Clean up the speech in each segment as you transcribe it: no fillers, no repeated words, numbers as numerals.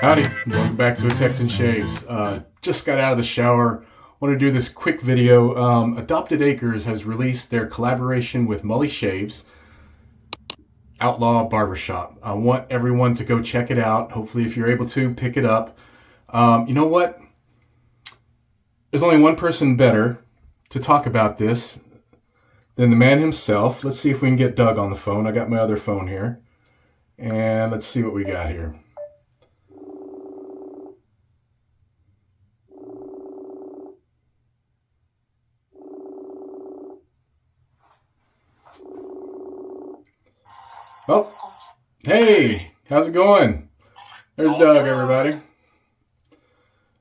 Howdy, welcome back to a Texan Shaves. Just got out of the shower. Want to do this quick video. Adopted Acres has released their collaboration with Mully Shaves, Outlaw Barbershop. I want everyone to go check it out. Hopefully, if you're able to, pick it up. You know what? There's only one person better to talk about this than the man himself. Let's see if we can get Doug on the phone. I got my other phone here. And let's see what we got here. Oh, hey, how's it going? There's Doug, everybody.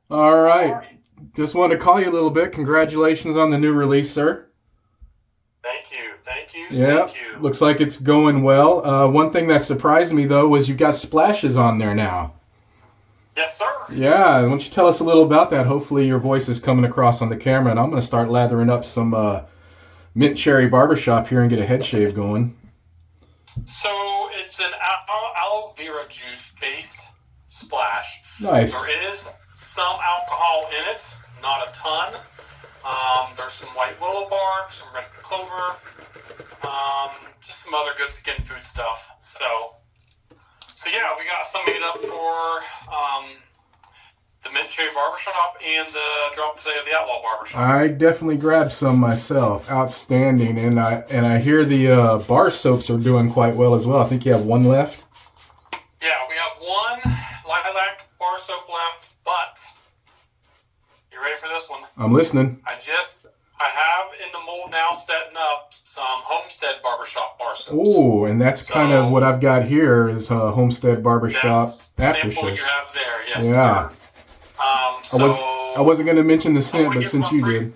All right, just wanted to call you a little bit. Congratulations on the new release, sir. Thank you, thank you, yeah, thank you. Looks like it's going well. One thing that surprised me, though, was you've got splashes on there now. Yes, sir. Yeah, why don't you tell us a little about that? Hopefully your voice is coming across on the camera, and I'm going to start lathering up some mint cherry barbershop here and get a head shave going. So it's an aloe vera juice based splash. Nice. There is some alcohol in it, not a ton. There's some white willow bark, some red clover, just some other good skin food stuff. So yeah, we got some made up for the Mint Cherry Barbershop and the drop today of the Outlaw Barbershop. I definitely grabbed some myself. Outstanding. And I hear the bar soaps are doing quite well as well. I think you have one left. Yeah, we have one lilac bar soap left, but you ready for this one? I'm listening. I have in the mold now setting up some Homestead Barbershop bar soaps. Ooh, and that's kind of what I've got here is Homestead Barbershop aftershave. Sample you have there, yes, yeah. sir. I wasn't going to mention the scent, but since you did.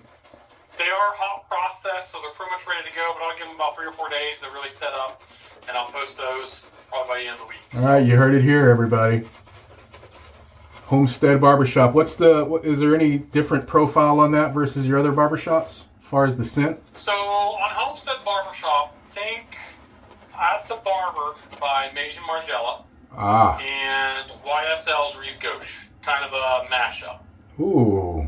They are hot processed, so they're pretty much ready to go, but I'll give them about 3 or 4 days to really set up, and I'll post those probably by the end of the week. All right, you heard it here, everybody. Homestead Barbershop. Is there any different profile on that versus your other barbershops as far as the scent? So on Homestead Barbershop, think At the Barber by Major Margella and YSL's Reeve Gauche. Kind of a mashup. Ooh.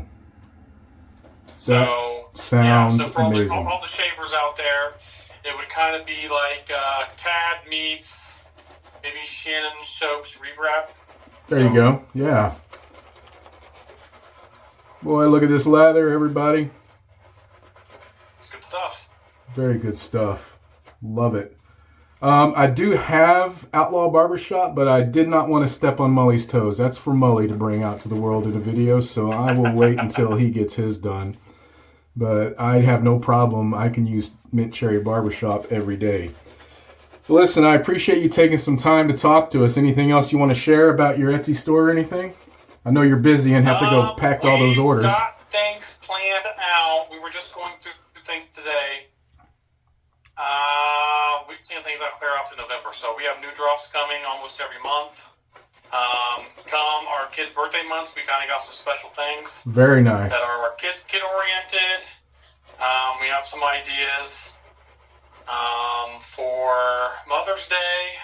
So that sounds so for amazing. All the shavers out there, it would kind of be like CAD meets maybe Shannon Soap's Reeve Wrap. There you go. Yeah. Boy, look at this lather, everybody. It's good stuff. Very good stuff. Love it. I do have Outlaw Barbershop, but I did not want to step on Mully's toes. That's for Mully to bring out to the world in a video, so I will wait until he gets his done. But I have no problem. I can use Mint Cherry Barbershop every day. Listen, I appreciate you taking some time to talk to us. Anything else you want to share about your Etsy store or anything? I know you're busy and have to go pack all those orders. We've got things planned out. We were just going through things today. We've planned things out clear out to November, so we have new drops coming almost every month. Come our kids' birthday months, we kind of got some special things. Very nice. That are kid-oriented. We have some ideas for Mother's Day.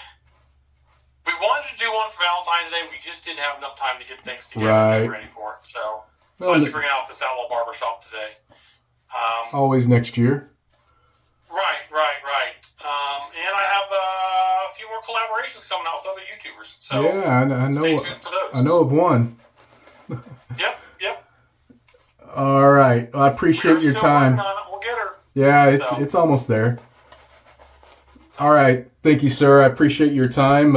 We wanted to do one for Valentine's Day. We just didn't have enough time to get things together and get ready for it. So I was bringing out this Outlaw Barbershop today. Always next year. Right. And I have a few more collaborations coming out with other YouTubers. So yeah, I know. Stay tuned for those. I know of one. Yep. All right. I appreciate your time. We'll get her. Yeah, it's almost there. All right. Thank you, sir. I appreciate your time.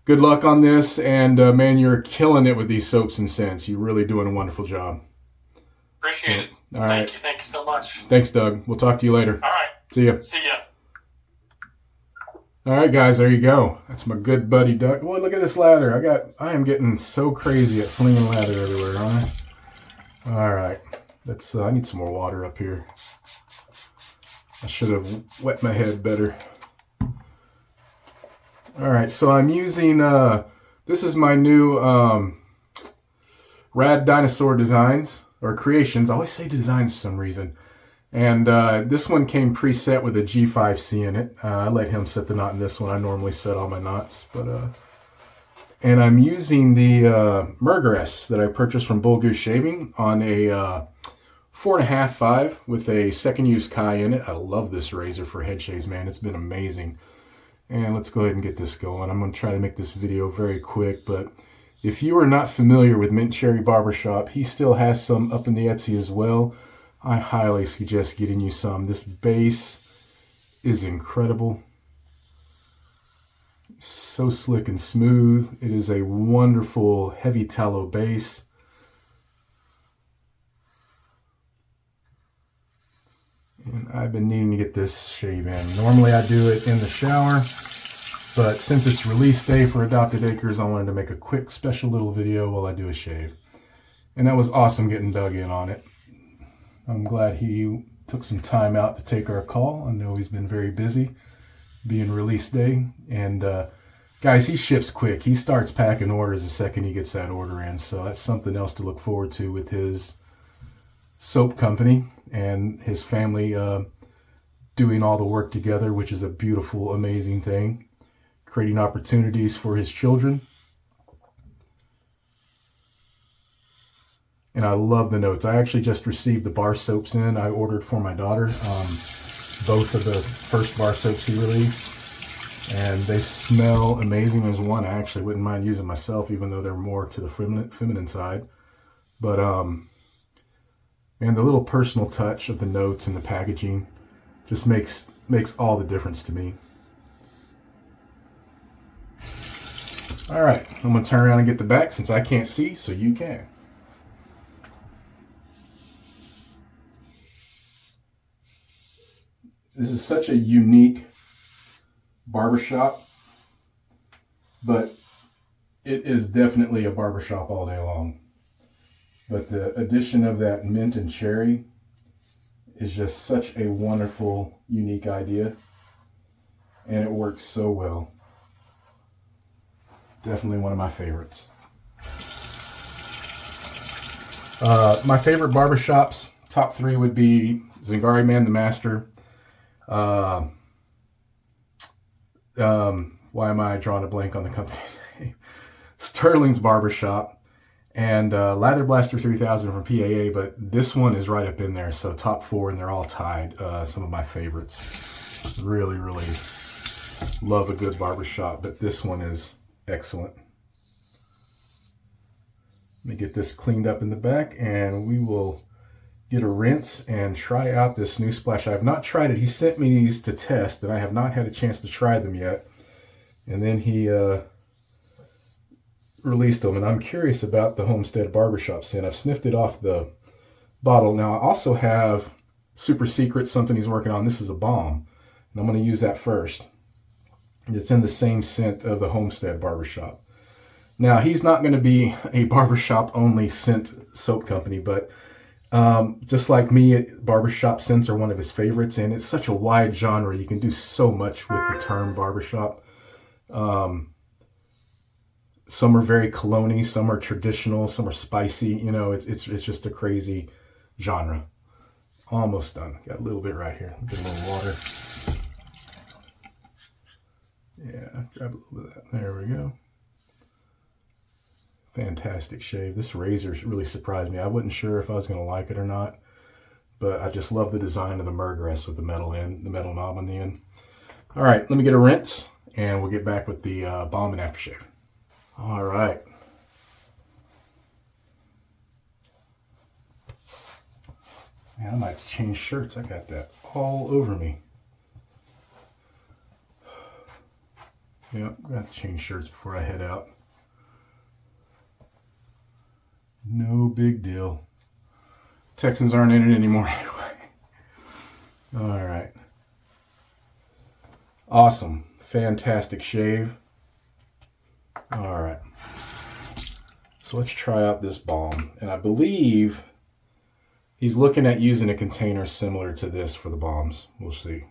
Good luck on this. And, man, you're killing it with these soaps and scents. You're really doing a wonderful job. Appreciate it. All right. Thank you so much. Thanks, Doug. We'll talk to you later. All right. See ya. All right, guys, there you go. That's my good buddy, Doug. Boy, look at this lather. I am getting so crazy at flinging lather everywhere, aren't I? All right. I need some more water up here. I should have wet my head better. All right, so I'm using, this is my new Rad Dinosaur Designs, or Creations. I always say designs for some reason. And this one came preset with a G5C in it. I let him set the knot in this one. I normally set all my knots, but And I'm using the Murgress that I purchased from Bull Goose Shaving on a 4.5/5 with a second use Kai in it. I love this razor for head shaves, man. It's been amazing. And let's go ahead and get this going. I'm going to try to make this video very quick, but if you are not familiar with Mint Cherry Barbershop, he still has some up in the Etsy as well. I highly suggest getting you some. This base is incredible. So slick and smooth. It is a wonderful heavy tallow base. And I've been needing to get this shave in. Normally I do it in the shower, but since it's release day for Adopted Acres, I wanted to make a quick special little video while I do a shave. And that was awesome getting Doug in on it. I'm glad he took some time out to take our call. I know he's been very busy being release day. And guys, he ships quick. He starts packing orders the second he gets that order in. So that's something else to look forward to with his soap company and his family doing all the work together, which is a beautiful, amazing thing. Creating opportunities for his children. And I love the notes. I actually just received the bar soaps in. I ordered for my daughter both of the first bar soaps he released. And they smell amazing. There's one I actually wouldn't mind using myself, even though they're more to the feminine side. But, and the little personal touch of the notes and the packaging just makes all the difference to me. All right, I'm going to turn around and get the back since I can't see, so you can. This is such a unique barbershop, but it is definitely a barbershop all day long. But the addition of that mint and cherry is just such a wonderful, unique idea, and it works so well. Definitely one of my favorites. My favorite barbershops, top 3 would be Zingari Man the Master. Why am I drawing a blank on the company name? Sterling's Barbershop and Lather Blaster 3000 from PAA, but this one is right up in there. So top 4, and they're all tied. Some of my favorites. Really, really love a good barbershop, but this one is excellent. Let me get this cleaned up in the back, and we will get a rinse and try out this new splash. I have not tried it. He sent me these to test, and I have not had a chance to try them yet. And then he released them, and I'm curious about the Homestead Barbershop scent. I've sniffed it off the bottle. Now, I also have Super Secret, something he's working on. This is a balm, and I'm going to use that first. And it's in the same scent of the Homestead Barbershop. Now, he's not going to be a barbershop-only scent soap company, but just like me, barbershop scents are one of his favorites, and it's such a wide genre. You can do so much with the term barbershop. Some are very cologne-y, some are traditional, some are spicy. You know, it's just a crazy genre. Almost done. Got a little bit right here. Get a little water. Yeah, grab a little bit of that. There we go. Fantastic shave. This razor really surprised me. I wasn't sure if I was going to like it or not, but I just love the design of the Murgress with the metal knob on the end. All right, let me get a rinse, and we'll get back with the balm and aftershave. All right. Man, I might have to change shirts. I got that all over me. Yep, I got to change shirts before I head out. No big deal. Texans aren't in it anymore anyway. All right. Awesome. Fantastic shave. All right. So let's try out this balm. And I believe he's looking at using a container similar to this for the balms. We'll see.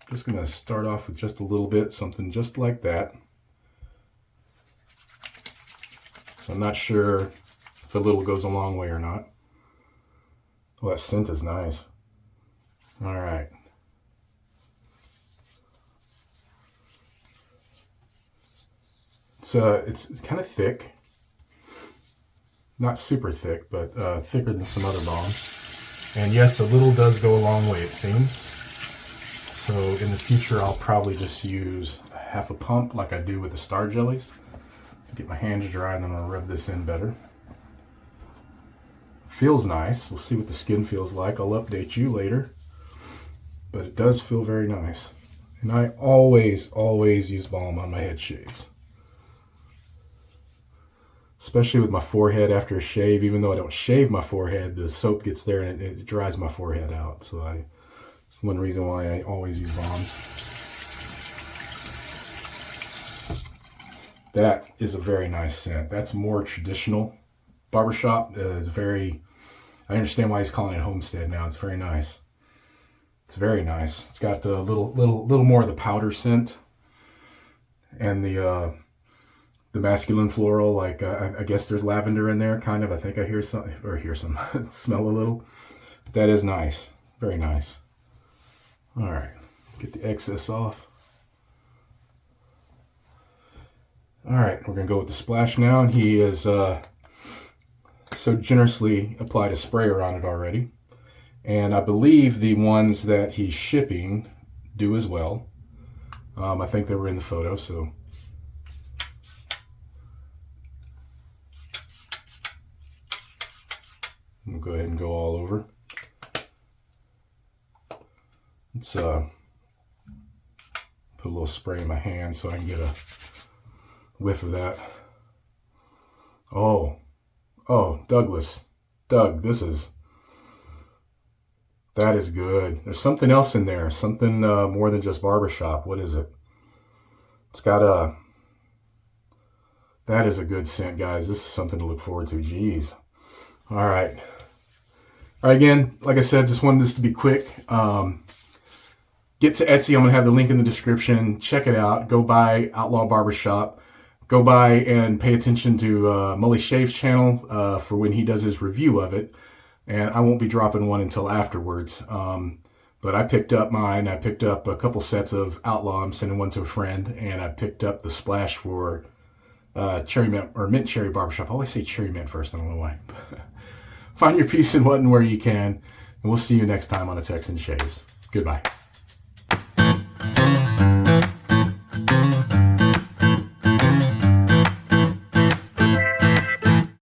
Just going to start off with just a little bit, something just like that. So I'm not sure if a little goes a long way or not. Well, that scent is nice. All right. It's kind of thick. Not super thick, but thicker than some other balms. And yes, a little does go a long way, it seems. So in the future, I'll probably just use half a pump like I do with the Star Jellies. Get my hands dry, and then I'll rub this in better. Feels nice. We'll see what the skin feels like. I'll update you later. But it does feel very nice. And I always use balm on my head shaves. Especially with my forehead after a shave. Even though I don't shave my forehead, the soap gets there and it dries my forehead out. So it's one reason why I always use balms. That is a very nice scent. That's more traditional. Barbershop is very... I understand why he's calling it Homestead now. It's very nice. It's very nice. It's got the little more of the powder scent, and the masculine floral. Like I guess there's lavender in there, kind of. I think I hear some smell a little. But that is nice. Very nice. All right, let's get the excess off. All right, we're gonna go with the splash now, and he is so generously applied a sprayer on it already. And I believe the ones that he's shipping do as well. I think they were in the photo, so. We'll go ahead and go all over. Let's put a little spray in my hand so I can get a whiff of that. Oh, Doug, that is good. There's something else in there. Something more than just Barbershop. What is it? It's got that is a good scent, guys. This is something to look forward to. Jeez. All right. Again, like I said, just wanted this to be quick. Get to Etsy. I'm going to have the link in the description. Check it out. Go buy Outlaw Barbershop. Go by and pay attention to Mully Shaves channel for when he does his review of it. And I won't be dropping one until afterwards. But I picked up mine. I picked up a couple sets of Outlaw. I'm sending one to a friend. And I picked up the splash for cherry mint or mint cherry barbershop. I always say cherry mint first. I don't know why. Find your peace in what and where you can. And we'll see you next time on A Texan Shaves. Goodbye.